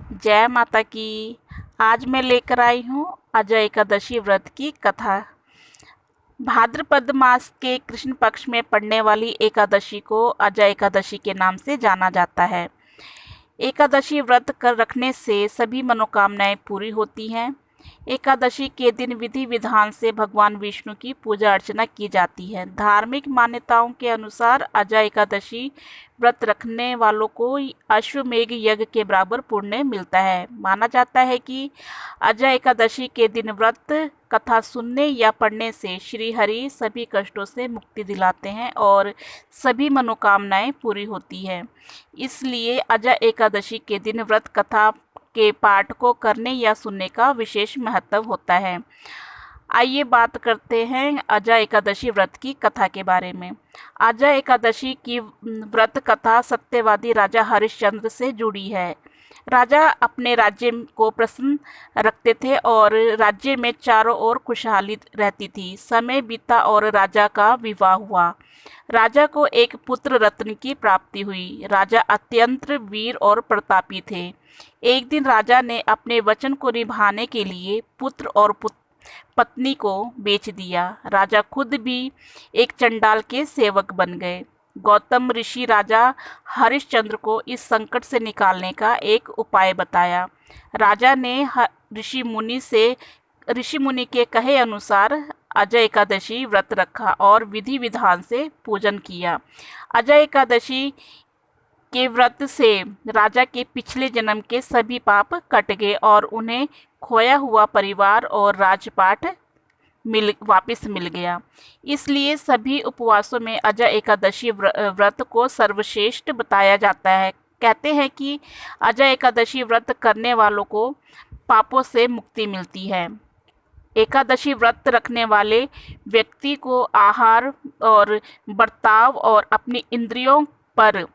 जय माता की। आज मैं लेकर आई हूँ अजय एकादशी व्रत की कथा। भाद्रपद मास के कृष्ण पक्ष में पड़ने वाली एकादशी को अजय एकादशी के नाम से जाना जाता है। एकादशी व्रत कर रखने से सभी मनोकामनाएं पूरी होती हैं। एकादशी के दिन विधि विधान से भगवान विष्णु की पूजा अर्चना की जाती है। धार्मिक मान्यताओं के अनुसार अजय एकादशी व्रत रखने वालों को अश्वमेघ यज्ञ के बराबर पुण्य मिलता है। माना जाता है कि अजय एकादशी के दिन व्रत कथा सुनने या पढ़ने से श्री हरि सभी कष्टों से मुक्ति दिलाते हैं और सभी मनोकामनाएं पूरी होती है। इसलिए अजय एकादशी के दिन व्रत कथा के पाठ को करने या सुनने का विशेष महत्व होता है। आइए बात करते हैं अजय एकादशी व्रत की कथा के बारे में। अजय एकादशी की व्रत कथा सत्यवादी राजा हरिश्चंद्र से जुड़ी है। राजा अपने राज्य को प्रसन्न रखते थे और राज्य में चारों ओर खुशहाली रहती थी। समय बीता और राजा का विवाह हुआ। राजा को एक पुत्र रत्न की प्राप्ति हुई। राजा अत्यंत वीर और प्रतापी थे। एक दिन राजा ने अपने वचन को निभाने के लिए पुत्र और पत्नी को बेच दिया। राजा खुद भी एक चंडाल के सेवक बन गए। गौतम ऋषि राजा हरिश्चंद्र को इस संकट से निकालने का एक उपाय बताया। राजा ने ऋषि मुनि के कहे अनुसार अजय एकादशी व्रत रखा और विधि विधान से पूजन किया। अजय एकादशी के व्रत से राजा के पिछले जन्म के सभी पाप कट गए और उन्हें खोया हुआ परिवार और राजपाट वापस मिल गया। इसलिए सभी उपवासों में अजय एकादशी व्रत को सर्वश्रेष्ठ बताया जाता है। कहते हैं कि अजय एकादशी व्रत करने वालों को पापों से मुक्ति मिलती है। एकादशी व्रत रखने वाले व्यक्ति को आहार और बर्ताव और अपनी इंद्रियों पर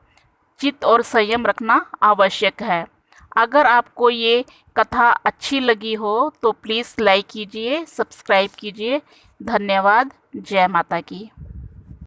चित्त और संयम रखना आवश्यक है। अगर आपको ये कथा अच्छी लगी हो तो प्लीज़ लाइक कीजिए, सब्सक्राइब कीजिए। धन्यवाद। जय माता की।